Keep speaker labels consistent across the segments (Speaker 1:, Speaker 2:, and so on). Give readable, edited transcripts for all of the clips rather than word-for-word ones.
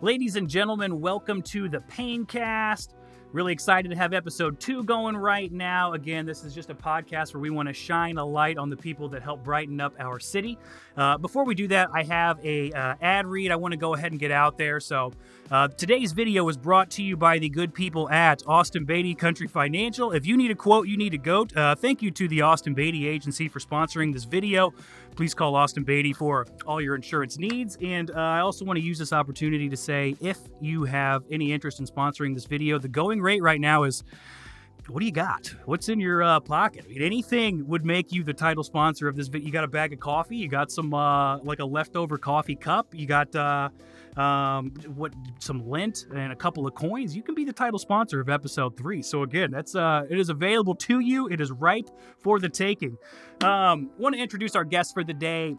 Speaker 1: Ladies and gentlemen, welcome to the Paigncast. Really excited to have episode 2 going right now. Again, this is just a podcast where we want to shine a light on the people that help brighten up our city. Before we do that, I have a ad read I want to go ahead and get out there. So today's video is brought to you by the good people at Austin Beatty Country Financial. If you need a quote, you need a goat. Thank you to the Austin Beatty Agency for sponsoring this video. Please call Austin Beatty for all your insurance needs. And I also want to use this opportunity to say, if you have any interest in sponsoring this video, the going rate right now is, what do you got? What's in your pocket? I mean, anything would make you the title sponsor of this video. You got a bag of coffee, you got some like a leftover coffee cup, you got some lint and a couple of coins. You can be the title sponsor of episode 3. So again, that's it is available to you. It is ripe for the taking. Want to introduce our guest for the day.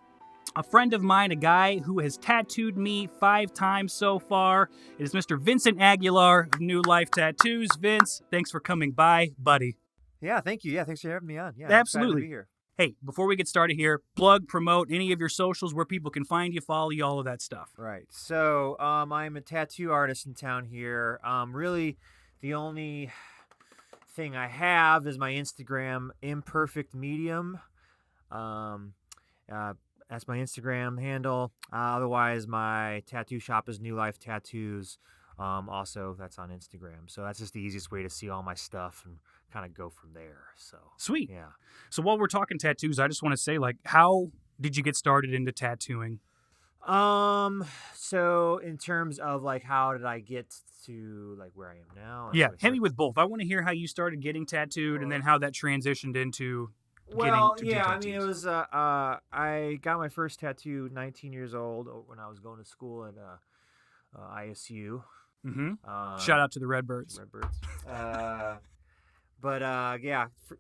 Speaker 1: A friend of mine, a guy who has tattooed me 5 times so far. It is Mr. Vincent Aguilar of NewLife Tattoos. Vince, thanks for coming by, buddy.
Speaker 2: Yeah, thank you. Yeah, thanks for having me on. Yeah,
Speaker 1: absolutely.
Speaker 2: I'm excited to be here.
Speaker 1: Hey, before we get started here, plug, promote any of your socials, where people can find you, follow you, all of that stuff.
Speaker 2: Right. So I'm a tattoo artist in town here. Really, the only thing I have is my Instagram, Imperfect Medium. That's my Instagram handle. Otherwise, my tattoo shop is NewLife Tattoos. Also, that's on Instagram. So that's just the easiest way to see all my stuff and kind of go from there. So
Speaker 1: sweet.
Speaker 2: Yeah.
Speaker 1: So while we're talking tattoos, I just want to say, like, how did you get started into tattooing?
Speaker 2: So in terms of like, how did I get to like where I am now?
Speaker 1: Yeah, hit me with both. I want to hear how you started getting tattooed and then how that transitioned into.
Speaker 2: Well, yeah, I mean, it was, I got my first tattoo 19 years old when I was going to school at ISU.
Speaker 1: Mm-hmm. Shout out to the Redbirds.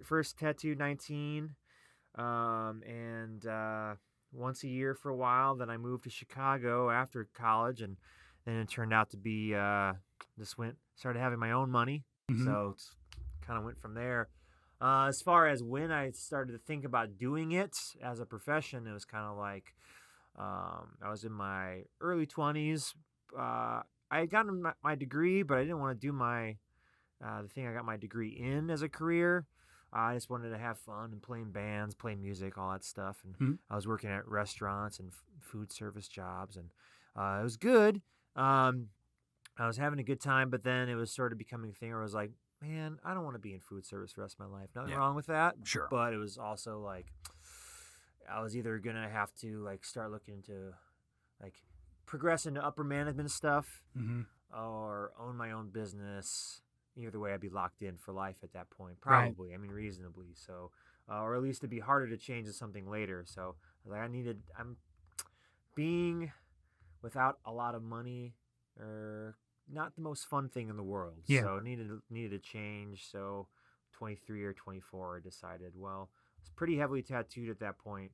Speaker 2: First tattoo 19, and once a year for a while. Then I moved to Chicago after college, and then it turned out to be, started having my own money, so it's kind of went from there. As far as when I started to think about doing it as a profession, it was kind of like I was in my early 20s. I had gotten my degree, but I didn't want to do the thing I got my degree in as a career. I just wanted to have fun and playing bands, play music, all that stuff. And I was working at restaurants and food service jobs, and it was good. I was having a good time, but then it was sort of becoming a thing where I was like, man, I don't want to be in food service the rest of my life. Nothing wrong with that.
Speaker 1: Sure.
Speaker 2: But it was also like, I was either going to have to like start looking into like progress into upper management stuff or own my own business. Either way, I'd be locked in for life at that point. Probably. Right. I mean, reasonably. So, or at least it'd be harder to change to something later. So like I'm being without a lot of money or not the most fun thing in the world.
Speaker 1: Yeah.
Speaker 2: So needed a change. So 23 or 24, I decided, well, I was pretty heavily tattooed at that point.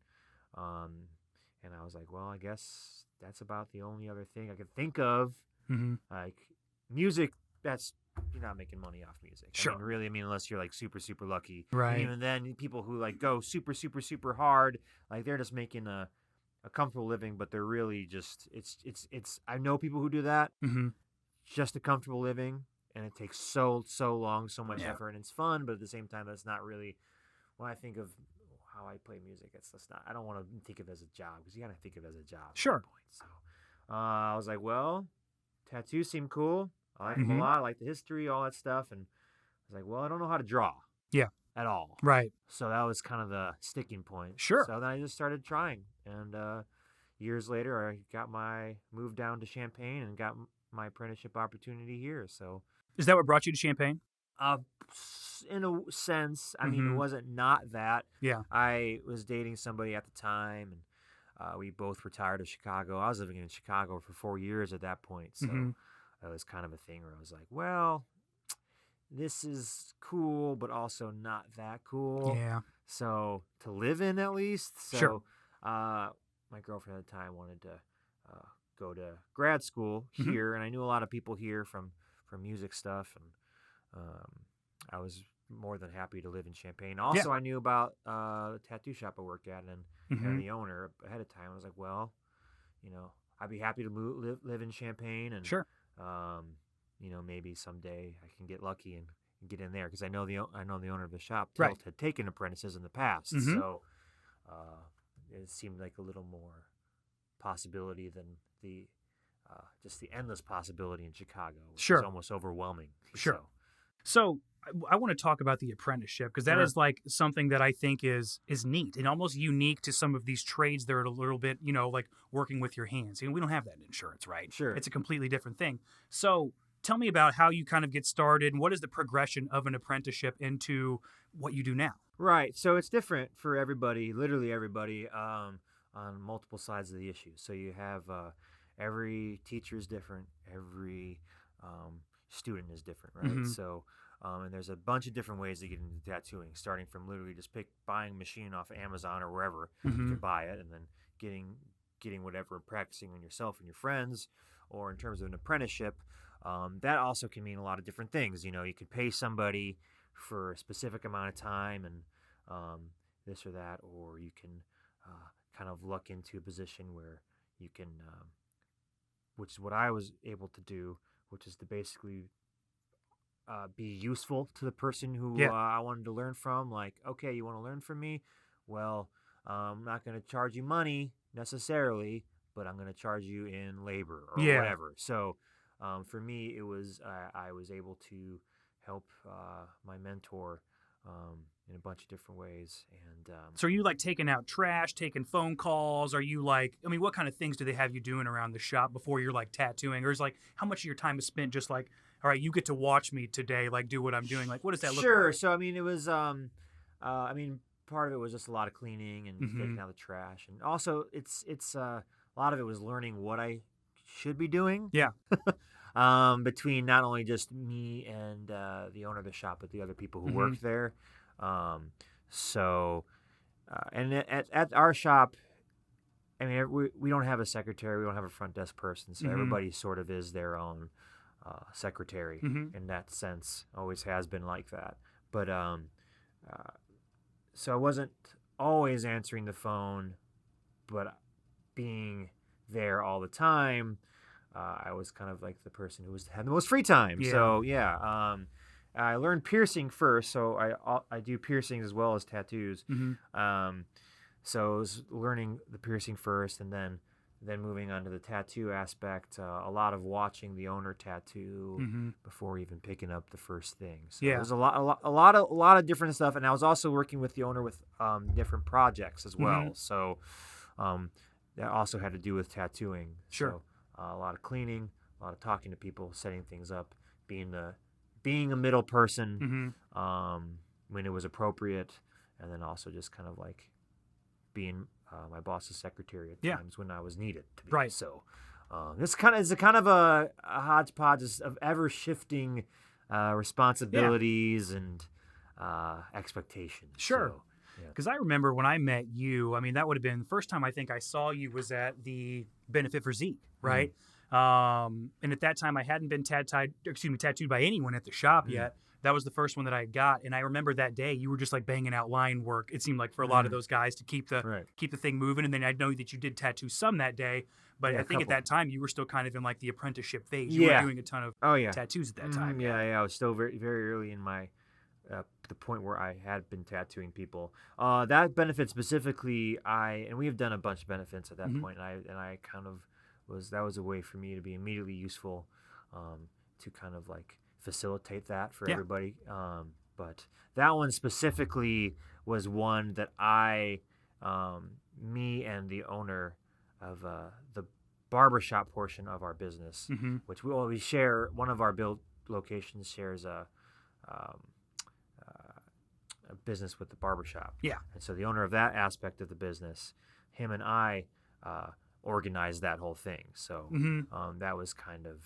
Speaker 2: And I was like, well, I guess that's about the only other thing I could think of. Like music, you're not making money off music.
Speaker 1: Sure.
Speaker 2: I mean, unless you're like super, super lucky.
Speaker 1: Right.
Speaker 2: And even then, people who like go super, super, super hard, like they're just making a comfortable living, but they're really just, it's, I know people who do that. Just a comfortable living, and it takes so long, so much effort, and it's fun, but at the same time, it's not really, when I think of how I play music, it's just not, I don't want to think of it as a job, because you got to think of it as a job.
Speaker 1: Sure.
Speaker 2: At that point. So I was like, well, tattoos seem cool. I like them a lot. I like the history, all that stuff, and I was like, well, I don't know how to draw.
Speaker 1: Yeah.
Speaker 2: At all.
Speaker 1: Right.
Speaker 2: So that was kind of the sticking point.
Speaker 1: Sure.
Speaker 2: So then I just started trying, and years later, moved down to Champaign and got my apprenticeship opportunity here. So
Speaker 1: is that what brought you to Champaign?
Speaker 2: In a sense, I mean, it wasn't not that.
Speaker 1: Yeah.
Speaker 2: I was dating somebody at the time, and we both retired to Chicago. I was living in Chicago for 4 years at that point. So it was kind of a thing where I was like, well, this is cool, but also not that cool.
Speaker 1: Yeah.
Speaker 2: So to live in at least. So,
Speaker 1: sure.
Speaker 2: My girlfriend at the time wanted to go to grad school here, and I knew a lot of people here from music stuff, and I was more than happy to live in Champaign. Also, I knew about the tattoo shop I worked at and the owner ahead of time. I was like, well, I'd be happy to live in Champaign, and
Speaker 1: Sure.
Speaker 2: maybe someday I can get lucky and get in there, because I know the owner of the shop
Speaker 1: Right.
Speaker 2: Tilt had taken apprentices in the past,
Speaker 1: Mhm.
Speaker 2: so it seemed like a little more possibility than the just the endless possibility in Chicago, which
Speaker 1: Sure.
Speaker 2: is almost overwhelming.
Speaker 1: Sure. So I want to talk about the apprenticeship, because that
Speaker 2: Sure.
Speaker 1: is like something that I think is neat and almost unique to some of these trades that are a little bit, like working with your hands. We don't have that in insurance, right?
Speaker 2: Sure.
Speaker 1: It's a completely different thing. So tell me about how you kind of get started, and what is the progression of an apprenticeship into what you do now?
Speaker 2: Right. So it's different for everybody, literally everybody, on multiple sides of the issue. So you have every teacher is different, every student is different, right?
Speaker 1: Mhm.
Speaker 2: So, and there's a bunch of different ways to get into tattooing, starting from literally just buying a machine off of Amazon or wherever you
Speaker 1: Mhm.
Speaker 2: can buy it, and then getting whatever, practicing on yourself and your friends, or in terms of an apprenticeship. That also can mean a lot of different things. You could pay somebody for a specific amount of time and this or that, or you can kind of luck into a position where you can, which is what I was able to do, which is to basically be useful to the person who
Speaker 1: Yeah.
Speaker 2: I wanted to learn from. Like, okay, you want to learn from me? Well, I'm not going to charge you money necessarily, but I'm going to charge you in labor or
Speaker 1: Yeah.
Speaker 2: whatever. So for me, it was I was able to help my mentor in a bunch of different ways. And
Speaker 1: So are you like taking out trash, taking phone calls? Are you like, what kind of things do they have you doing around the shop before you're like tattooing? Or is like, how much of your time is spent just like, all right, you get to watch me today, like do what I'm doing? Like, what does that look
Speaker 2: sure.
Speaker 1: like?
Speaker 2: So I mean, it was part of it was just a lot of cleaning and taking out the trash, and also it's a lot of it was learning what I should be doing.
Speaker 1: Yeah.
Speaker 2: Between not only just me and the owner of the shop, but the other people who
Speaker 1: Mhm.
Speaker 2: work there. So, and at our shop, I mean, we don't have a secretary, we don't have a front desk person, so
Speaker 1: Mhm.
Speaker 2: everybody sort of is their own secretary
Speaker 1: Mhm.
Speaker 2: in that sense. Always has been like that. But so I wasn't always answering the phone, but being there all the time, I was kind of like the person who had the most free time.
Speaker 1: Yeah.
Speaker 2: So yeah, I learned piercing first, so I do piercings as well as tattoos.
Speaker 1: Mhm.
Speaker 2: So I was learning the piercing first, and then moving on to the tattoo aspect. A lot of watching the owner tattoo
Speaker 1: Mhm.
Speaker 2: before even picking up the first thing. So
Speaker 1: Yeah.
Speaker 2: there's a lot of different stuff, and I was also working with the owner with different projects as well.
Speaker 1: Mhm.
Speaker 2: So that also had to do with tattooing.
Speaker 1: Sure.
Speaker 2: So a lot of cleaning, a lot of talking to people, setting things up, being a middle person when it was appropriate, and then also just kind of like being my boss's secretary at times when I was needed to be.
Speaker 1: Right.
Speaker 2: So it's kind of a hodgepodge of ever shifting responsibilities and expectations.
Speaker 1: Sure.
Speaker 2: So, yeah.
Speaker 1: Because I remember when I met you, that would have been the first time I think I saw you was at the Benefit for Zeke, right? And at that time I hadn't been tattooed by anyone at the shop yet. That was the first one that I got, and I remember that day you were just like banging out line work. It seemed like for a lot of those guys to keep the thing moving. And then I know that you did tattoo some that day, but I think at that time you were still kind of in like the apprenticeship phase. You were doing a ton of tattoos at that time.
Speaker 2: Yeah, I was still very very early in my the point where I had been tattooing people. That benefit specifically, and we have done a bunch of benefits at that point, and I kind of that was a way for me to be immediately useful, to kind of like facilitate that for everybody. But that one specifically was one that me and the owner of the barbershop portion of our business, which we share. One of our build locations shares a business with the barbershop.
Speaker 1: Yeah.
Speaker 2: And so the owner of that aspect of the business, him and I organized that whole thing. So that was kind of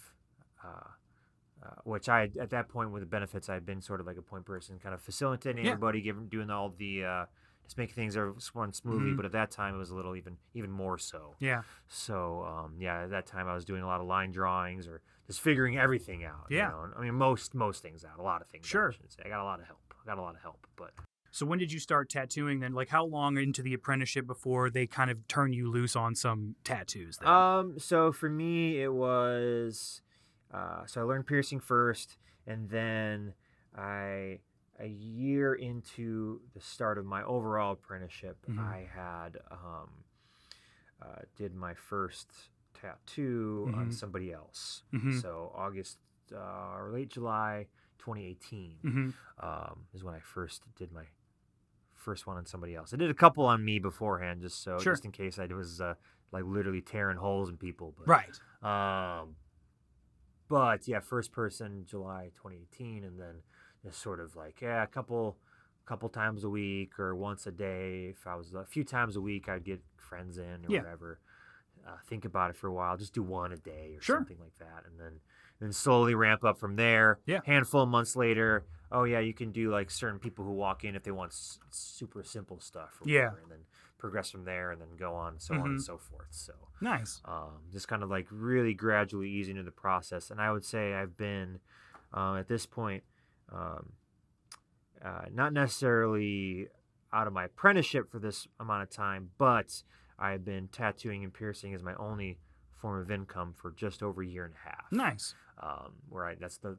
Speaker 2: which I, at that point with the benefits, I'd been sort of like a point person, kind of facilitating everybody, doing all the just making things run smoothly. But at that time, it was a little even more so.
Speaker 1: Yeah.
Speaker 2: So at that time, I was doing a lot of line drawings or just figuring everything out.
Speaker 1: Yeah.
Speaker 2: You know? I mean, most things out, a lot of things.
Speaker 1: Sure.
Speaker 2: I shouldn't say. I got a lot of help. But
Speaker 1: So when did you start tattooing then? Like how long into the apprenticeship before they kind of turn you loose on some tattoos then?
Speaker 2: So for me, it was, so I learned piercing first, and then a year into the start of my overall apprenticeship, I had, did my first tattoo on somebody else. So August, or late July 2018 is when I first did my first one on somebody else. I did a couple on me beforehand, just in case I was like literally tearing holes in people. But,
Speaker 1: Right.
Speaker 2: But yeah, first person July 2018, and then just sort of like a couple times a week or once a day. If I was a few times a week, I'd get friends in or whatever. Think about it for a while. Just do one a day or something like that, and then slowly ramp up from there.
Speaker 1: Yeah.
Speaker 2: Handful of months later, oh yeah, you can do like certain people who walk in if they want super simple stuff. Or whatever, and then progress from there, and then go on, so on and so forth. So
Speaker 1: nice.
Speaker 2: Just kind of like really gradually easing into the process. And I would say I've been at this point, not necessarily out of my apprenticeship for this amount of time, but I've been tattooing and piercing as my only form of income for just over a year and a half.
Speaker 1: Nice.
Speaker 2: That's the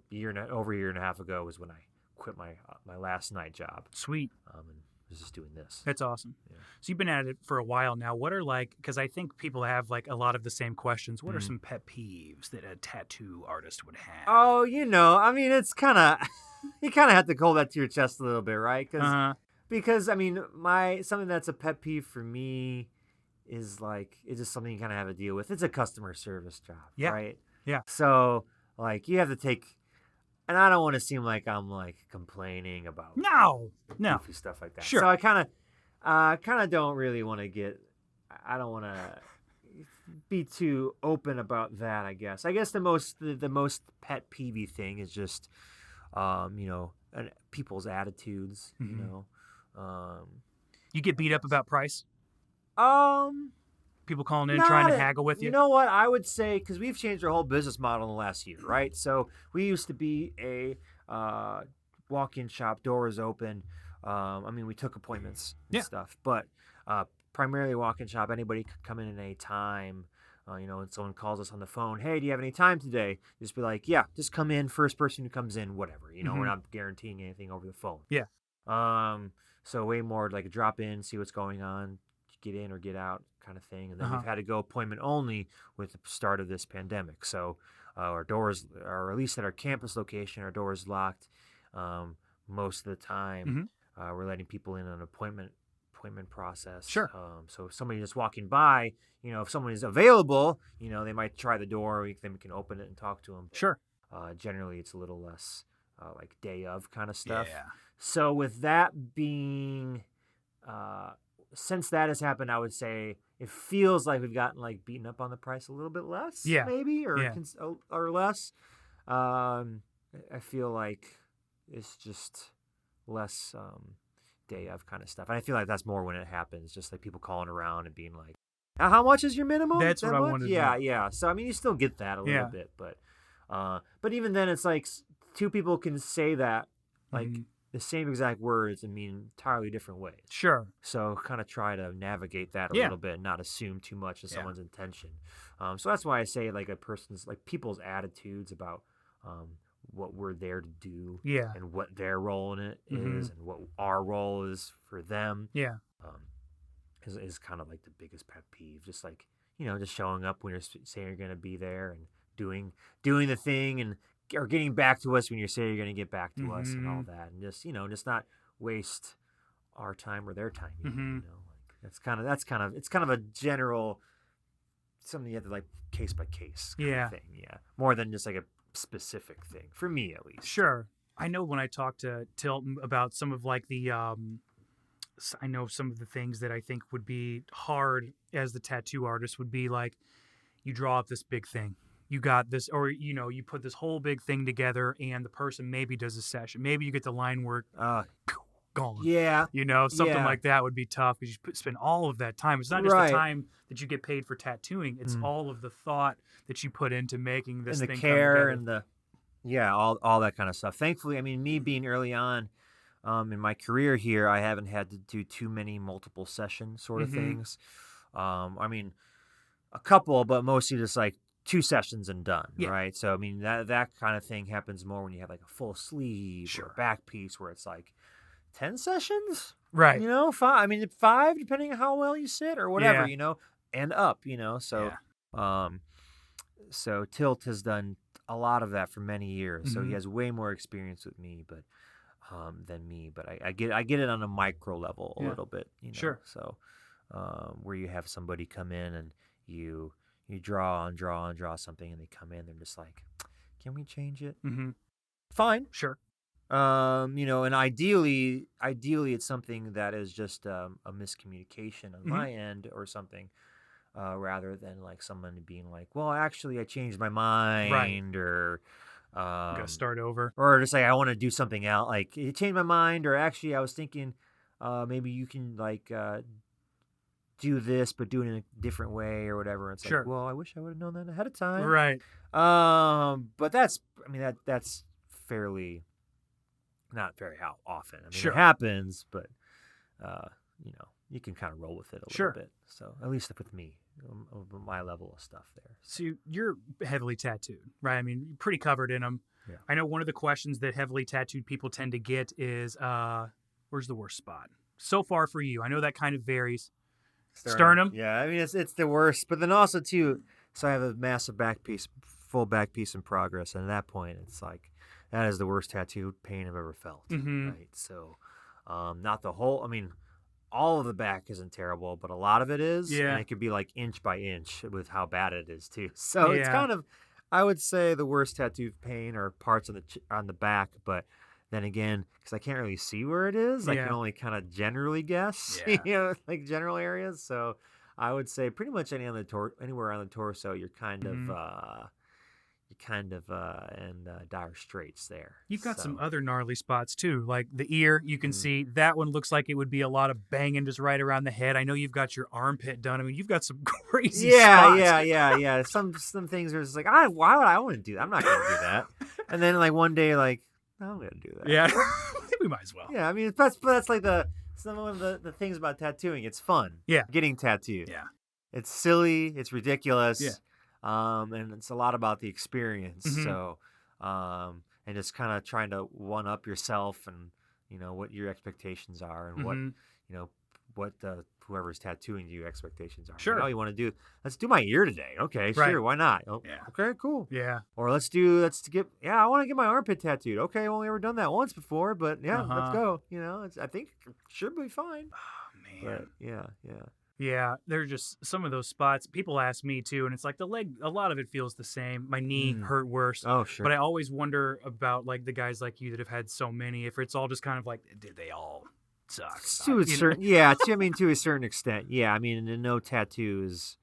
Speaker 2: over a year and a half ago was when I quit my last night job.
Speaker 1: Sweet.
Speaker 2: And was just doing this.
Speaker 1: That's awesome.
Speaker 2: Yeah.
Speaker 1: So you've been at it for a while now. What are because I think people have like a lot of the same questions. What are some pet peeves that a tattoo artist would have?
Speaker 2: Oh, I mean, it's kind of, you kind of have to hold that to your chest a little bit, right? Because I mean, something that's a pet peeve for me is like, it's just something you kind of have to deal with. It's a customer service job, right?
Speaker 1: Yeah.
Speaker 2: So like you have to take, and I don't want to seem like I'm like complaining about goofy stuff like that.
Speaker 1: Sure.
Speaker 2: So I kind of don't really want to I don't want to be too open about that, I guess. I guess the most pet peevey thing is just, people's attitudes,
Speaker 1: You get beat up about price? People calling in trying to haggle with you?
Speaker 2: You know what? I would say, because we've changed our whole business model in the last year, right? So we used to be a walk-in shop, doors open. I mean, we took appointments and stuff, but primarily walk-in shop. Anybody could come in at any time. And someone calls us on the phone, hey, do you have any time today? Just be like, yeah, just come in. First person who comes in, whatever. We're not guaranteeing anything over the phone.
Speaker 1: Yeah.
Speaker 2: So way more like a drop in, see what's going on, get in or get out kind of thing. And then we've had to go appointment only with the start of this pandemic. So our doors, or at least at our campus location, our doors locked most of the time. We're letting people in on an appointment process.
Speaker 1: Sure.
Speaker 2: So if somebody just walking by, if someone is available, they might try the door. Then we can open it and talk to them.
Speaker 1: Sure.
Speaker 2: Generally, it's a little less like day of kind of stuff.
Speaker 1: Yeah.
Speaker 2: So with that being, since that has happened, I would say it feels like we've gotten like beaten up on the price a little bit less.
Speaker 1: Yeah.
Speaker 2: Maybe or less. I feel like it's just less day of kind of stuff. And I feel like that's more when it happens, just like people calling around and being like, how much is your minimum?
Speaker 1: That's what I wanted to know.
Speaker 2: Yeah. So I mean, you still get that a little bit, but even then, it's like two people can say that like the same exact words and mean entirely different ways.
Speaker 1: Sure.
Speaker 2: So kind of try to navigate that a little bit and not assume too much of someone's intention. So that's why I say like people's attitudes about what we're there to do and what their role in it is and what our role is for them.
Speaker 1: Yeah.
Speaker 2: Is kind of like the biggest pet peeve. Just like, just showing up when you're saying you're going to be there and doing the thing or getting back to us when you say you're going to get back to us and all that. And just, just not waste our time or their time. Like it's kind of a general, something you have to like case by case kind of thing. Yeah. More than just like a specific thing for me, at least.
Speaker 1: Sure. I know when I talked to Tilton about some of like the, I know some of the things that I think would be hard as the tattoo artist would be like, you draw up this big thing. You got this, or, you put this whole big thing together and the person maybe does a session. Maybe you get the line work gone.
Speaker 2: Yeah.
Speaker 1: Something like that would be tough because you spend all of that time. It's not just the time that you get paid for tattooing. It's all of the thought that you put into making this thing
Speaker 2: and the care
Speaker 1: come together.
Speaker 2: and all that kind of stuff. Thankfully, I mean, me being early on, In my career here, I haven't had to do too many multiple session sort of things. I mean, a couple, but mostly just like 2 sessions and done, right? So I mean that kind of thing happens more when you have like a full sleeve or a back piece where it's like 10 sessions,
Speaker 1: right?
Speaker 2: 5. I mean 5 depending on how well you sit or whatever, and up, So, so Tilt has done a lot of that for many years, so he has way more experience with me, but than me. But I get it on a micro level a little bit,
Speaker 1: Sure.
Speaker 2: So, where you have somebody come in and you draw something, and they come in, they're just like, can we change it? Fine.
Speaker 1: Sure.
Speaker 2: And ideally it's something that is just a miscommunication on my end or something, rather than like someone being like, well, actually I changed my mind, or
Speaker 1: gotta start over,
Speaker 2: or just like, I want to do something else, like you changed my mind, or actually I was thinking maybe you can like do this, but do it in a different way or whatever. It's like, well, I wish I would have known that ahead of time.
Speaker 1: Right.
Speaker 2: But that's fairly, not very how often. I mean, it happens, but, you can kind of roll with it a little bit. So at least with me, my level of stuff there.
Speaker 1: So you're heavily tattooed, right? I mean, you're pretty covered in them.
Speaker 2: Yeah.
Speaker 1: I know one of the questions that heavily tattooed people tend to get is, where's the worst spot? So far for you, I know that kind of varies. Sternum?
Speaker 2: Yeah, I mean, it's the worst. But then also, too, so I have a massive full back piece in progress. And at that point, it's like, that is the worst tattoo pain I've ever felt. Right? So, not the whole, I mean, all of the back isn't terrible, but a lot of it is.
Speaker 1: Yeah.
Speaker 2: And it could be like inch by inch with how bad it is, too. So it's kind of, I would say the worst tattoo pain are parts on the back, but then again, because I can't really see where it is, I can only kind of generally guess, like general areas. So I would say pretty much anywhere on the torso, you're kind of in dire straits there.
Speaker 1: You've got some other gnarly spots too, like the ear. You can see that one looks like it would be a lot of banging just right around the head. I know you've got your armpit done. I mean, you've got some crazy spots.
Speaker 2: Yeah. Some things are just like, why would I want to do that? I'm not going to do that. And then like one day, like, I'm going to do that.
Speaker 1: Yeah, we might as well.
Speaker 2: Yeah, I mean, that's like some of the things about tattooing. It's fun.
Speaker 1: Yeah.
Speaker 2: Getting tattooed.
Speaker 1: Yeah.
Speaker 2: It's silly. It's ridiculous.
Speaker 1: Yeah.
Speaker 2: And it's a lot about the experience. So, and just kind of trying to one up yourself and, what your expectations are and what whoever's tattooing you expectations are.
Speaker 1: Sure.
Speaker 2: Like, you want to do, let's do my ear today. Okay,
Speaker 1: right.
Speaker 2: Sure. Why not? Oh,
Speaker 1: yeah.
Speaker 2: Okay, cool.
Speaker 1: Yeah.
Speaker 2: Or I want to get my armpit tattooed. Okay, I've only ever done that once before, but yeah, let's go. I think it should be fine.
Speaker 1: Oh, man.
Speaker 2: But yeah.
Speaker 1: Yeah, they're just some of those spots. People ask me too, and it's like the leg, a lot of it feels the same. My knee hurt worse.
Speaker 2: Oh, sure.
Speaker 1: But I always wonder about like the guys like you that have had so many, if it's all just kind of like, did they all suck?
Speaker 2: To a certain extent. Yeah, I mean, no tattoo is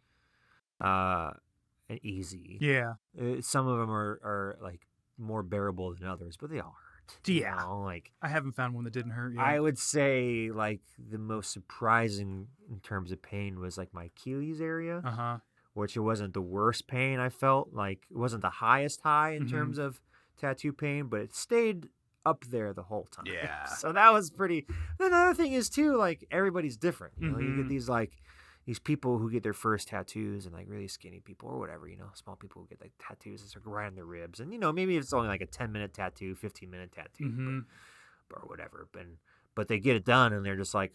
Speaker 2: easy.
Speaker 1: Yeah.
Speaker 2: Some of them are like more bearable than others, but they all hurt.
Speaker 1: Yeah.
Speaker 2: Like,
Speaker 1: I haven't found one that didn't hurt yet.
Speaker 2: I would say like the most surprising in terms of pain was like my Achilles area, which it wasn't the worst pain I felt. Like it wasn't the highest high in terms of tattoo pain, but it stayed up there the whole time.
Speaker 1: Yeah.
Speaker 2: So that was pretty. Then another thing is too, like everybody's different. You get these people who get their first tattoos, and like really skinny people or whatever, small people who get like tattoos that's like right on their ribs, and maybe it's only like a 10-minute tattoo, 15-minute tattoo, or whatever. But they get it done, and they're just like,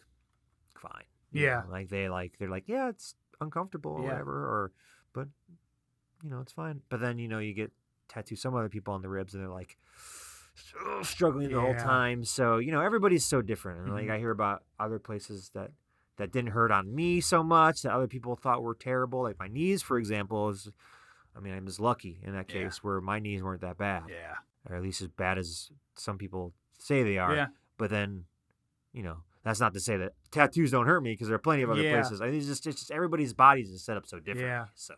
Speaker 2: fine.
Speaker 1: Yeah.
Speaker 2: They're like, yeah, it's uncomfortable or whatever, but it's fine. But then you get tattoo some other people on the ribs, and they're like struggling the whole time. So everybody's so different, and like I hear about other places that didn't hurt on me so much that other people thought were terrible. Like my knees, for example, I'm just lucky in that case where my knees weren't that bad.
Speaker 1: Yeah.
Speaker 2: Or at least as bad as some people say they are.
Speaker 1: Yeah.
Speaker 2: But then, that's not to say that tattoos don't hurt me, because there are plenty of other places. I think it's just everybody's bodies is set up so differently.
Speaker 1: Yeah.
Speaker 2: So.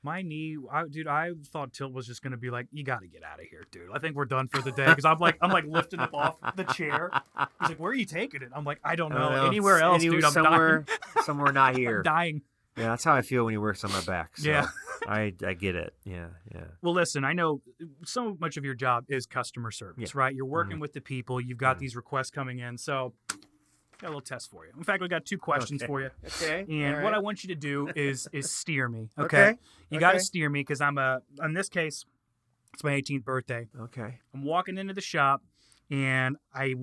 Speaker 1: My knee, I thought Tilt was just going to be like, you got to get out of here, dude. I think we're done for the day. Because I'm like lifting up off the chair. He's like, where are you taking it? I'm like, I don't know. Anywhere else, dude. I'm dying.
Speaker 2: Somewhere not here.
Speaker 1: I'm dying.
Speaker 2: Yeah, that's how I feel when he works on my back. So.
Speaker 1: Yeah.
Speaker 2: I get it. Yeah.
Speaker 1: Well, listen, I know so much of your job is customer service, right? You're working with the people. You've got these requests coming in. So got a little test for you. In fact, we got 2 questions for you.
Speaker 2: Okay.
Speaker 1: And what I want you to do is steer me. Okay. You got to steer me because in this case, it's my 18th birthday.
Speaker 2: Okay.
Speaker 1: I'm walking into the shop and I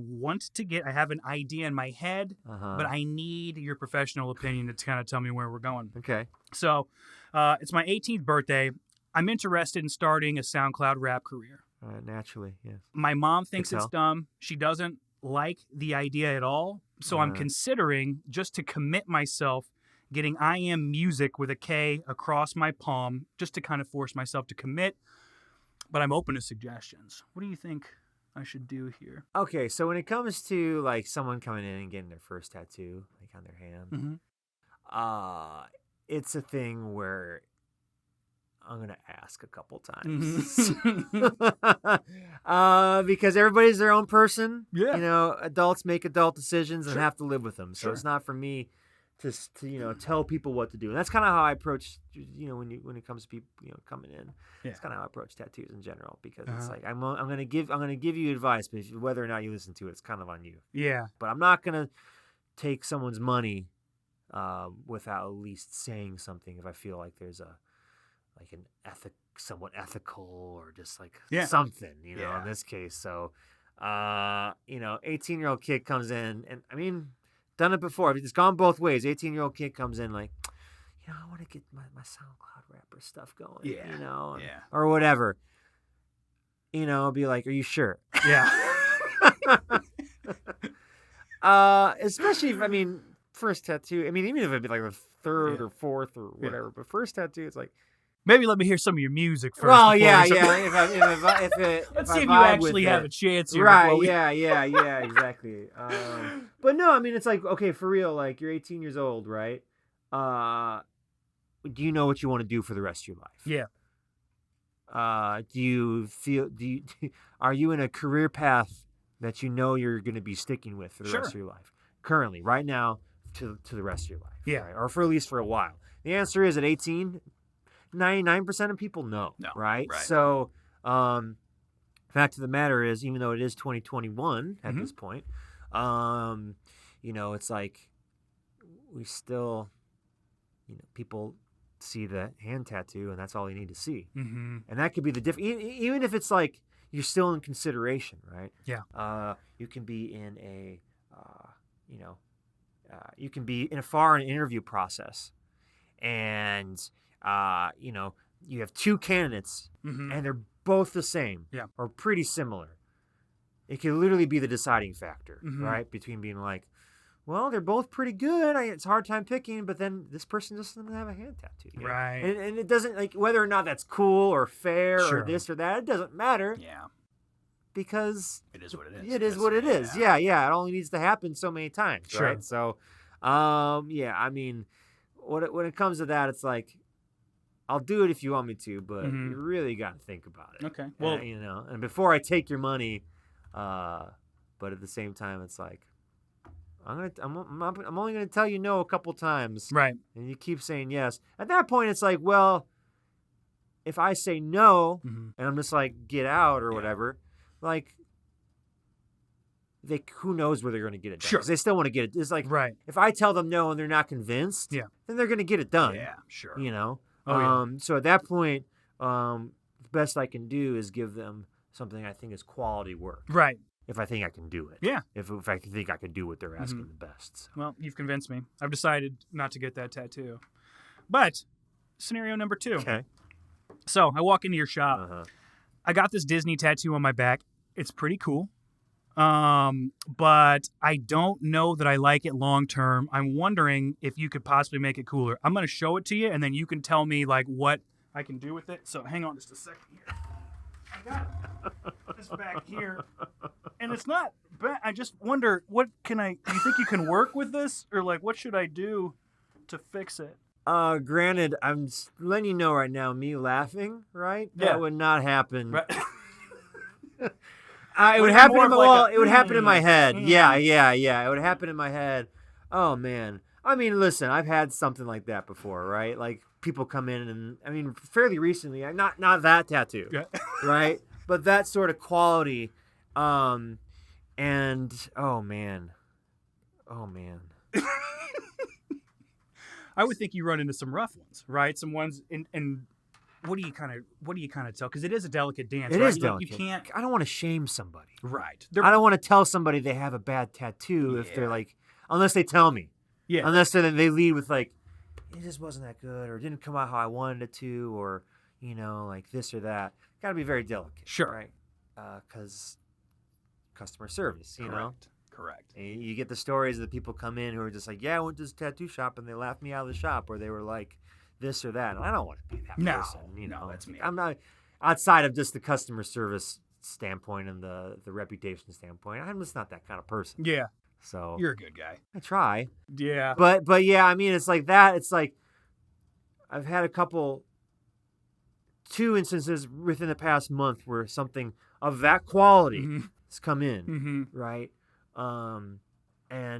Speaker 1: have an idea in my head, but I need your professional opinion to kind of tell me where we're going.
Speaker 2: Okay.
Speaker 1: So it's my 18th birthday. I'm interested in starting a SoundCloud rap career.
Speaker 2: Naturally, yes.
Speaker 1: My mom thinks it's dumb. She doesn't like the idea at all. So I'm considering, just to commit myself, getting I Am Music with a K across my palm, just to kind of force myself to commit. But I'm open to suggestions. What do you think I should do here?
Speaker 2: Okay, so when it comes to like someone coming in and getting their first tattoo, like on their hand, it's a thing where I'm gonna ask a couple times because everybody's their own person.
Speaker 1: Yeah,
Speaker 2: you know, adults make adult decisions and have to live with them. So it's not for me to tell people what to do. And that's kind of how I approach when it comes to people coming in. It's kind of how I approach tattoos in general, because it's like I'm gonna give you advice, but whether or not you listen to it, it's kind of on you.
Speaker 1: Yeah, but
Speaker 2: I'm not gonna take someone's money without at least saying something if I feel like there's an somewhat ethical or just like something, in this case. So 18-year-old kid comes in, and I mean, done it before. It's gone both ways. 18-year-old kid comes in like, I want to get my SoundCloud rapper stuff going, or whatever. I'll be like, are you sure?
Speaker 1: Yeah.
Speaker 2: Especially if, first tattoo, even if it'd be like the third or fourth or whatever, but first tattoo, it's like,
Speaker 1: maybe let me hear some of your music first.
Speaker 2: Well, yeah. Let's
Speaker 1: see if you actually have a chance here.
Speaker 2: Right, yeah, exactly. But no, it's like, okay, for real, like, you're 18 years old, right? Do you know what you want to do for the rest of your life?
Speaker 1: Yeah.
Speaker 2: Are you in a career path that you're going to be sticking with for the rest of your life? Currently, right now, to the rest of your life.
Speaker 1: Yeah.
Speaker 2: Right? Or for at least for a while. The answer is, at 18, 99% of people no. Right? So, fact of the matter is, even though it is 2021 at this point, it's like we still, people see the hand tattoo and that's all you need to see. Mm-hmm. And that could be the difference. Even if it's like you're still in consideration, right?
Speaker 1: Yeah.
Speaker 2: You can be in you can be in a foreign interview process, and you have 2 candidates, and they're both the same, or pretty similar. It could literally be the deciding factor, right? Between being like, well, they're both pretty good. It's a hard time picking, but then this person just doesn't have a hand tattoo,
Speaker 1: right?
Speaker 2: And it doesn't, like, whether or not that's cool or fair or this or that, it doesn't matter.
Speaker 1: Yeah.
Speaker 2: Because
Speaker 1: it is what it is.
Speaker 2: It is what it is. Yeah. It only needs to happen so many times, right? So, when it comes to that, it's like, I'll do it if you want me to, but you really got to think about it.
Speaker 1: Okay. Well,
Speaker 2: and before I take your money, but at the same time, it's like, I'm only gonna tell you no a couple times,
Speaker 1: right? And
Speaker 2: you keep saying yes. At that point, it's like, well, if I say no and I'm just like, get out or whatever, like, who knows where they're gonna get it done?
Speaker 1: Sure,
Speaker 2: they still want to get it. It's like, if I tell them no and they're not convinced, then they're gonna get it done.
Speaker 1: Yeah, sure.
Speaker 2: So at that point, the best I can do is give them something I think is quality work.
Speaker 1: Right.
Speaker 2: If I think I can do it.
Speaker 1: Yeah.
Speaker 2: If I think I can do what they're asking the best. So.
Speaker 1: Well, you've convinced me. I've decided not to get that tattoo. But scenario number 2.
Speaker 2: Okay.
Speaker 1: So I walk into your shop. I got this Disney tattoo on my back. It's pretty cool. But I don't know that I like it long term. I'm wondering if you could possibly make it cooler. I'm going to show it to you, and then you can tell me like what I can do with it. So hang on just a second here. I got this back here, and it's not bad. I just wonder, do you think you can work with this, or like what should I do to fix it?
Speaker 2: Granted, I'm letting you know right now, me laughing, right?
Speaker 1: Yeah.
Speaker 2: That would not happen.
Speaker 1: Right.
Speaker 2: It would happen in my head. Yeah. It would happen in my head. Oh man, I mean, listen, I've had something like that before, right? Like people come in and I mean, fairly recently, not that tattoo,
Speaker 1: Yeah.
Speaker 2: right? But that sort of quality, and oh man.
Speaker 1: I would think you run into some rough ones, right? Some ones, and what do you kind of tell? Because it is a delicate dance,
Speaker 2: It
Speaker 1: right?
Speaker 2: is delicate.
Speaker 1: You can't.
Speaker 2: I don't want to shame somebody.
Speaker 1: Right.
Speaker 2: I don't want to tell somebody they have a bad tattoo if they're like, unless they tell me.
Speaker 1: Yeah.
Speaker 2: Unless they lead with like, it just wasn't that good, or it didn't come out how I wanted it to, or like this or that. Got to be very delicate.
Speaker 1: Sure.
Speaker 2: Right. Because customer service, you know.
Speaker 1: Correct.
Speaker 2: And you get the stories of the people come in who are just like, yeah, I went to this tattoo shop and they laughed me out of the shop, or they were like this or that. And I don't want to be that person.
Speaker 1: No, that's me.
Speaker 2: I'm not, outside of just the customer service standpoint and the reputation standpoint, I'm just not that kind of person.
Speaker 1: Yeah.
Speaker 2: So
Speaker 1: you're a good guy.
Speaker 2: I try.
Speaker 1: Yeah.
Speaker 2: But yeah, I mean, it's like that. It's like I've had two instances within the past month where something of that quality has come in, right? And I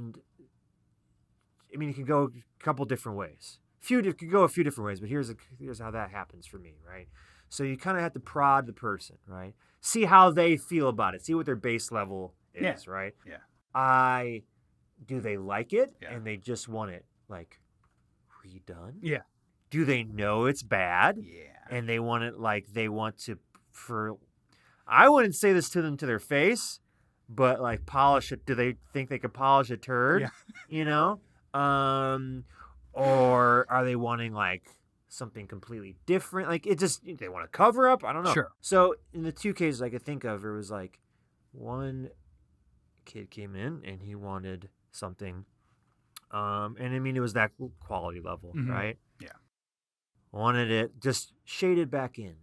Speaker 2: mean, it can go a couple different ways. It could go a few different ways, but here's how that happens for me, right? So you kind of have to prod the person, right? See how they feel about it. See what their base level is, right?
Speaker 1: Yeah.
Speaker 2: Do they like it
Speaker 1: Yeah.
Speaker 2: and they just want it like redone?
Speaker 1: Yeah.
Speaker 2: Do they know it's bad?
Speaker 1: Yeah.
Speaker 2: And they want it like I wouldn't say this to them to their face, but like polish it. Do they think they could polish a turd?
Speaker 1: Yeah.
Speaker 2: Or are they wanting like something completely different? Like they want to cover up? I don't know.
Speaker 1: Sure.
Speaker 2: So in the two cases I could think of, it was like one kid came in and he wanted something. And I mean, it was that quality level, right?
Speaker 1: Yeah.
Speaker 2: Wanted it just shaded back in.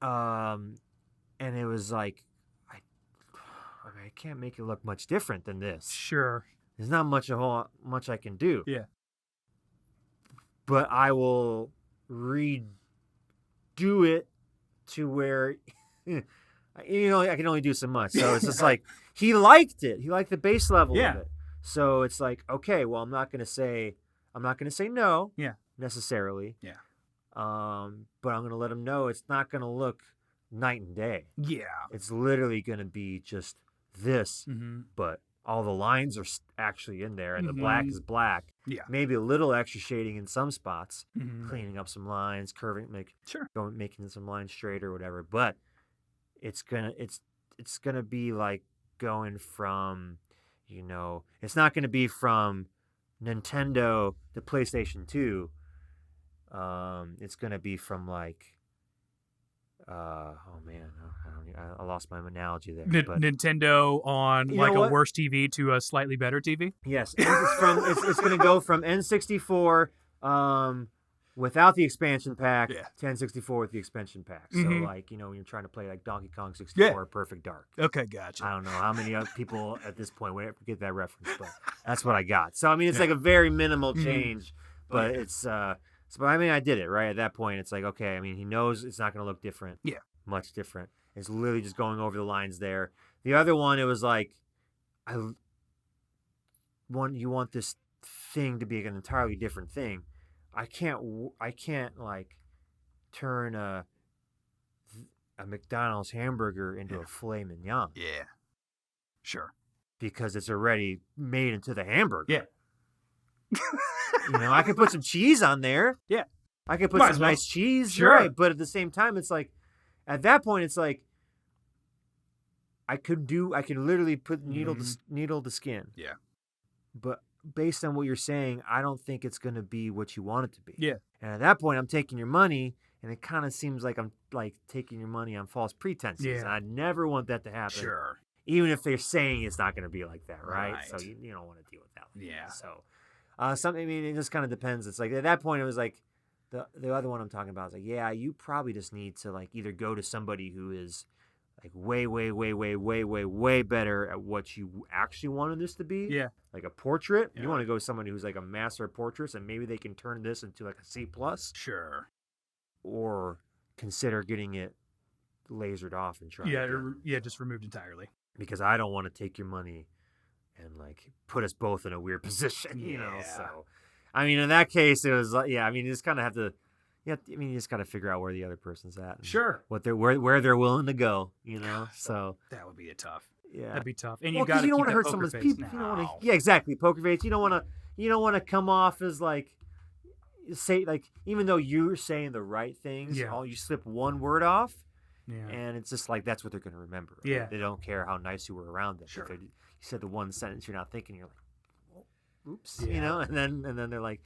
Speaker 2: And it was like, I can't make it look much different than this.
Speaker 1: Sure.
Speaker 2: There's not much I can do.
Speaker 1: Yeah.
Speaker 2: But I will redo it to where, I can only do so much. So it's just like, he liked it. He liked the base level of it. So it's like, okay, well, I'm not going to say no.
Speaker 1: Yeah.
Speaker 2: Necessarily.
Speaker 1: Yeah.
Speaker 2: But I'm going to let him know it's not going to look night and day.
Speaker 1: Yeah.
Speaker 2: It's literally going to be just this, but all the lines are actually in there, and the black is black.
Speaker 1: Yeah.
Speaker 2: Maybe a little extra shading in some spots, cleaning up some lines, curving, making some lines straight or whatever. But it's gonna be like going from, it's not gonna be from Nintendo to PlayStation 2. It's gonna be from like, oh man, I lost my analogy there. But
Speaker 1: Nintendo on like a worse TV to a slightly better TV.
Speaker 2: Yes, it's going to go from N64 without the expansion pack to N64 with the expansion pack. So like when you're trying to play like Donkey Kong 64 Perfect Dark.
Speaker 1: Okay, gotcha.
Speaker 2: I don't know how many other people at this point would get that reference, but that's what I got. So I mean, it's like a very minimal change, but it's. So I mean, I did it right at that point. It's like, okay. I mean, he knows it's not going to look different.
Speaker 1: Yeah,
Speaker 2: much different. It's literally just going over the lines there. The other one, it was like, you want this thing to be an entirely different thing. I can't like turn a McDonald's hamburger into a filet mignon.
Speaker 1: Yeah, sure.
Speaker 2: Because it's already made into the hamburger.
Speaker 1: Yeah.
Speaker 2: I could put some cheese on there.
Speaker 1: Yeah.
Speaker 2: I could put some nice cheese.
Speaker 1: Sure.
Speaker 2: Right. But at the same time, it's like, at that point, it's like, I can literally put needle to skin.
Speaker 1: Yeah.
Speaker 2: But based on what you're saying, I don't think it's going to be what you want it to be.
Speaker 1: Yeah.
Speaker 2: And at that point, I'm taking your money, and it kind of seems like I'm like taking your money on false pretenses.
Speaker 1: Yeah.
Speaker 2: And I never want that to happen.
Speaker 1: Sure.
Speaker 2: Even if they're saying it's not going to be like that, right? So you don't want to deal with that.
Speaker 1: Yeah.
Speaker 2: So, it just kind of depends. It's like at that point, it was like the other one I'm talking about is like, yeah, you probably just need to like either go to somebody who is like way, way, way, way, way, way, way better at what you actually wanted this to be.
Speaker 1: Yeah.
Speaker 2: Like a portrait.
Speaker 1: Yeah.
Speaker 2: You want to go with somebody who's like a master of portraits, and maybe they can turn this into like a C+.
Speaker 1: Sure.
Speaker 2: Or consider getting it lasered off and try.
Speaker 1: Just removed entirely.
Speaker 2: Because I don't want to take your money and like put us both in a weird position, you know.
Speaker 1: Yeah.
Speaker 2: So, I mean, in that case, it was like, yeah. I mean, you just kind of have to. Yeah, I mean, you just got to figure out where the other person's at. And
Speaker 1: Sure.
Speaker 2: what they're where they're willing to go, you know. So
Speaker 1: that would be tough.
Speaker 2: yeah,
Speaker 1: That'd be tough. And
Speaker 2: well,
Speaker 1: you got to
Speaker 2: you don't
Speaker 1: keep
Speaker 2: want to
Speaker 1: that
Speaker 2: hurt
Speaker 1: poker
Speaker 2: someone's
Speaker 1: face.
Speaker 2: people.
Speaker 1: No.
Speaker 2: You don't want to. Yeah, exactly. Poker face. You don't want to. You don't want to come off as like say like even though you're saying the right things,
Speaker 1: Yeah.
Speaker 2: all you slip one word off,
Speaker 1: Yeah.
Speaker 2: and it's just like that's what they're going to remember. Right?
Speaker 1: Yeah.
Speaker 2: They don't care how nice you were around them.
Speaker 1: Sure.
Speaker 2: If you said the one sentence you're not thinking, you're like, oh, oops,
Speaker 1: Yeah.
Speaker 2: you know, and then they're like,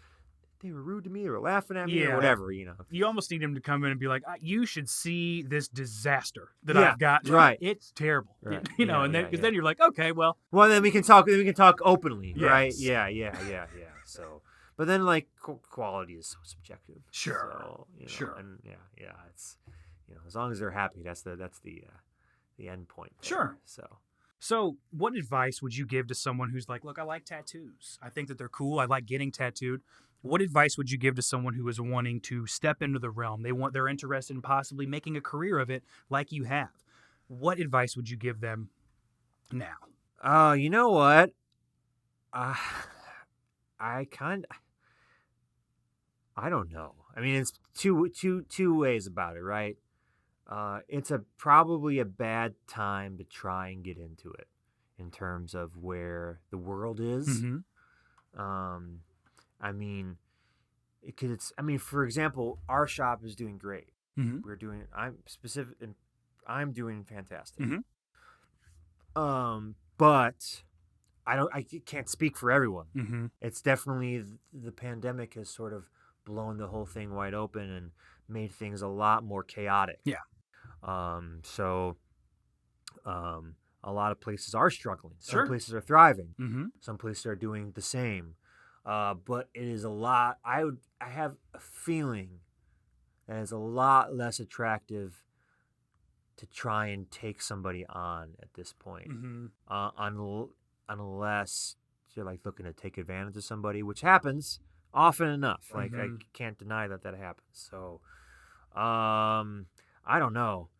Speaker 2: they were rude to me, they were laughing at me,
Speaker 1: Yeah.
Speaker 2: or whatever, you know.
Speaker 1: You almost need him to come in and be like, you should see this disaster that
Speaker 2: Yeah,
Speaker 1: I've got.
Speaker 2: right.
Speaker 1: It's terrible.
Speaker 2: Right.
Speaker 1: You know,
Speaker 2: Yeah,
Speaker 1: and then
Speaker 2: yeah,
Speaker 1: because
Speaker 2: yeah.
Speaker 1: then you're like, okay, well,
Speaker 2: Well, then we can talk. Then we can talk openly, right?
Speaker 1: Yes.
Speaker 2: Yeah. So, but then like quality is so subjective.
Speaker 1: Sure.
Speaker 2: So, you know,
Speaker 1: Sure.
Speaker 2: And yeah. It's as long as they're happy, that's the end point. There.
Speaker 1: Sure.
Speaker 2: So
Speaker 1: what advice would you give to someone who's like, look, I like tattoos. I think that they're cool. I like getting tattooed. What advice would you give to someone who is wanting to step into the realm? They're interested in possibly making a career of it like you have. What advice would you give them now?
Speaker 2: you know what? I don't know. I mean, it's two ways about it, right? It's probably a bad time to try and get into it in terms of where the world is.
Speaker 1: Mm-hmm.
Speaker 2: I mean, because for example, our shop is doing great.
Speaker 1: Mm-hmm.
Speaker 2: I'm doing fantastic.
Speaker 1: Mm-hmm.
Speaker 2: But I can't speak for everyone.
Speaker 1: Mm-hmm.
Speaker 2: It's definitely the pandemic has sort of blown the whole thing wide open and made things a lot more chaotic.
Speaker 1: Yeah.
Speaker 2: So a lot of places are struggling. Some
Speaker 1: Sure.
Speaker 2: places are thriving.
Speaker 1: Mm-hmm.
Speaker 2: Some places are doing the same. But it is a lot. I have a feeling that it's a lot less attractive to try and take somebody on at this point,
Speaker 1: Mm-hmm.
Speaker 2: unless you're like looking to take advantage of somebody, which happens often enough. Like I
Speaker 1: Mhm.
Speaker 2: can't deny that happens. So, I don't know.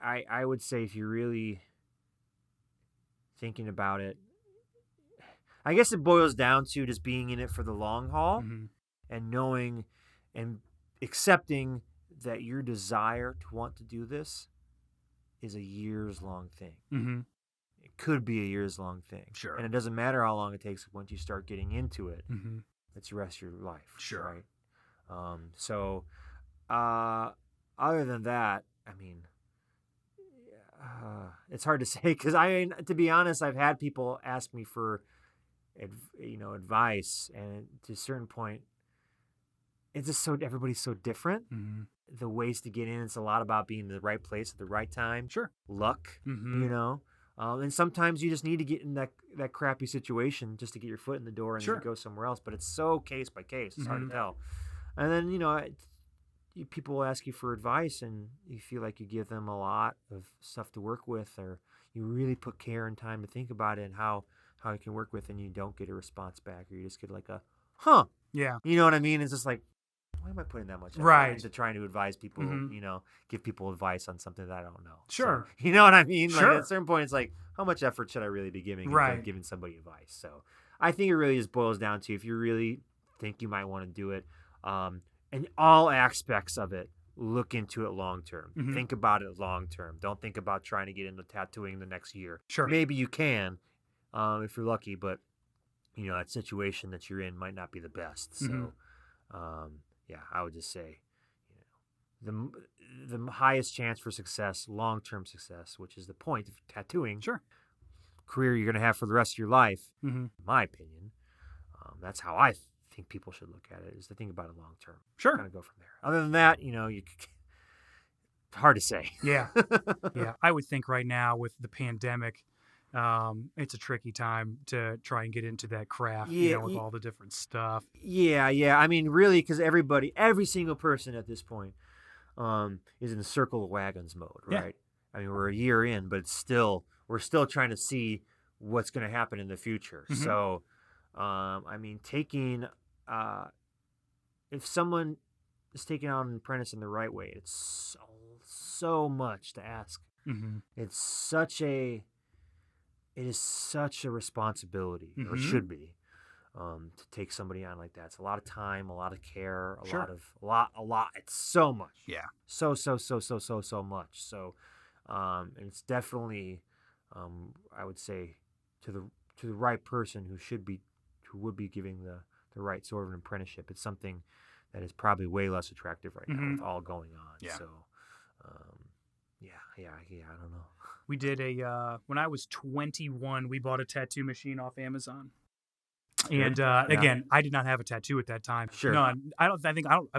Speaker 2: I would say if you're really thinking about it, I guess it boils down to just being in it for the long haul
Speaker 1: Mm-hmm.
Speaker 2: and knowing and accepting that your desire to want to do this is a years-long thing.
Speaker 1: Mm-hmm.
Speaker 2: It could be a years-long thing.
Speaker 1: Sure.
Speaker 2: And it doesn't matter how long it takes once you start getting into it.
Speaker 1: Mm-hmm.
Speaker 2: It's the rest of your life.
Speaker 1: Sure.
Speaker 2: Right? So, other than that, I mean, it's hard to say because to be honest, I've had people ask me for, advice, and to a certain point, it's just everybody's so different.
Speaker 1: Mm-hmm.
Speaker 2: The ways to get in, it's a lot about being in the right place at the right time.
Speaker 1: Sure.
Speaker 2: Luck,
Speaker 1: Mm-hmm.
Speaker 2: and sometimes you just need to get in that crappy situation just to get your foot in the door and
Speaker 1: Sure.
Speaker 2: then go somewhere else. But it's so case by case. It's hard
Speaker 1: Mhm.
Speaker 2: to tell. And then, people will ask you for advice and you feel like you give them a lot of stuff to work with, or you really put care and time to think about it and how you can work with, and you don't get a response back, or you just get like a, huh.
Speaker 1: Yeah.
Speaker 2: You know what I mean? It's just like, why am I putting that much effort
Speaker 1: Right.
Speaker 2: into trying to advise people,
Speaker 1: Mhm.
Speaker 2: give people advice on something that I don't know?
Speaker 1: Sure.
Speaker 2: So, you know what I mean? Like
Speaker 1: Sure.
Speaker 2: at a certain point, it's like, how much effort should I really be giving
Speaker 1: Right.
Speaker 2: into giving somebody advice? So I think it really just boils down to if you really think you might want to do it, and all aspects of it, look into it long term.
Speaker 1: Mhm.
Speaker 2: Think about it long term. Don't think about trying to get into tattooing the next year.
Speaker 1: Sure.
Speaker 2: Maybe you can, if you're lucky, but that situation that you're in might not be the best. So, I would just say, the highest chance for success, long-term success, which is the point of tattooing,
Speaker 1: Sure.
Speaker 2: career you're going to have for the rest of your life,
Speaker 1: Mm-hmm.
Speaker 2: in my opinion. That's how I think people should look at it, is to think about it long-term.
Speaker 1: Sure.
Speaker 2: Kind of go from there. Other than that, hard to say.
Speaker 1: Yeah. Yeah. I would think right now with the pandemic, it's a tricky time to try and get into that craft, with all the different stuff.
Speaker 2: Yeah. I mean, really, because every single person at this point is in the circle of wagons mode, right?
Speaker 1: Yeah.
Speaker 2: I mean, we're a year in, but we're still trying to see what's going to happen in the future.
Speaker 1: Mhm.
Speaker 2: So, I mean, if someone is taking on an apprentice in the right way, it's so much to ask.
Speaker 1: Mm-hmm.
Speaker 2: It's such a it is such a responsibility, or should be, to take somebody on like that. It's a lot of time, a lot of care, a lot. It's so much.
Speaker 1: Yeah.
Speaker 2: So much. So, and it's definitely, I would say, to the right person who would be giving the right sort of an apprenticeship. It's something that is probably way less attractive right now with all going on.
Speaker 1: Yeah.
Speaker 2: So, I don't know.
Speaker 1: We did when I was 21, we bought a tattoo machine off Amazon. And again, I did not have a tattoo at that time.
Speaker 2: Sure.
Speaker 1: No,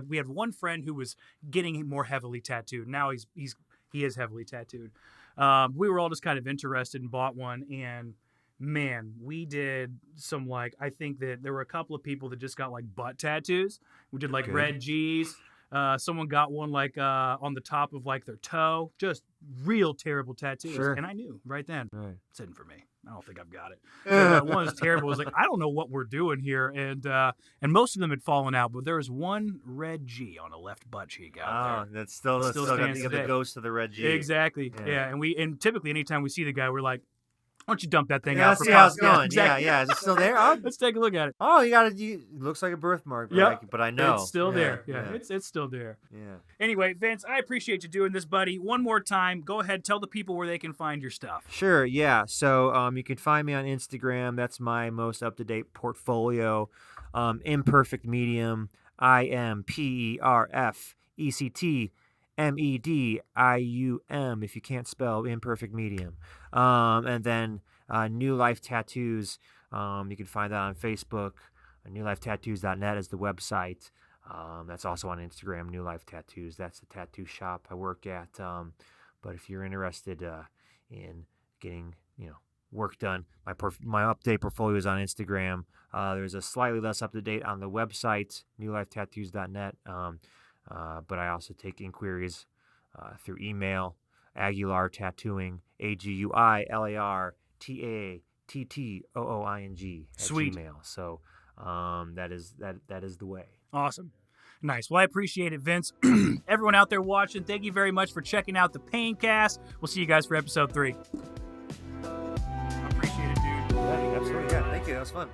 Speaker 1: we had one friend who was getting more heavily tattooed. Now he is heavily tattooed. We were all just kind of interested and bought one, and man, we did some, like, I think that there were a couple of people that just got like butt tattoos. We did like red G's. Someone got one like on the top of like their toe. Just real terrible tattoos.
Speaker 2: Sure.
Speaker 1: And I knew right then,
Speaker 2: Right.
Speaker 1: it's in for me. I don't think I've got it. That one was terrible. It was like, I don't know what we're doing here. And most of them had fallen out, but there was one red G on a left butt cheek out there.
Speaker 2: That's still got
Speaker 1: stands
Speaker 2: the
Speaker 1: today.
Speaker 2: ghost of the red G.
Speaker 1: Exactly. Yeah. And typically anytime we see the guy, we're like, why don't you dump that thing out
Speaker 2: Let's
Speaker 1: for
Speaker 2: see how it's
Speaker 1: cost? Yeah,
Speaker 2: going.
Speaker 1: exactly.
Speaker 2: Yeah. Is it still there? Oh,
Speaker 1: Let's take a look at it.
Speaker 2: it looks like a birthmark. But I know.
Speaker 1: It's still there. Yeah. It's still there.
Speaker 2: Yeah.
Speaker 1: Anyway, Vince, I appreciate you doing this, buddy. One more time, go ahead, tell the people where they can find your stuff.
Speaker 2: Sure, yeah. So you can find me on Instagram. That's my most up-to-date portfolio. Imperfect Medium, IMPERFECTMEDIUM, if you can't spell Imperfect Medium. And then NewLife Tattoos, you can find that on Facebook. NewLifeTattoos.net is the website. That's also on Instagram, NewLife Tattoos. That's the tattoo shop I work at. But if you're interested in getting work done, my up-to-date portfolio is on Instagram. There's a slightly less up-to-date on the website, NewLifeTattoos.net. But I also take inquiries through email, Aguilar Tattooing, AGUILAR TATTOOING at
Speaker 1: Sweet.
Speaker 2: Gmail. So that is the way.
Speaker 1: Awesome. Nice. Well, I appreciate it, Vince. Everyone out there watching, thank you very much for checking out the Paigncast. We'll see you guys for episode 3. I appreciate it, dude.
Speaker 2: Yeah, absolutely. Yeah, thank you. That was fun.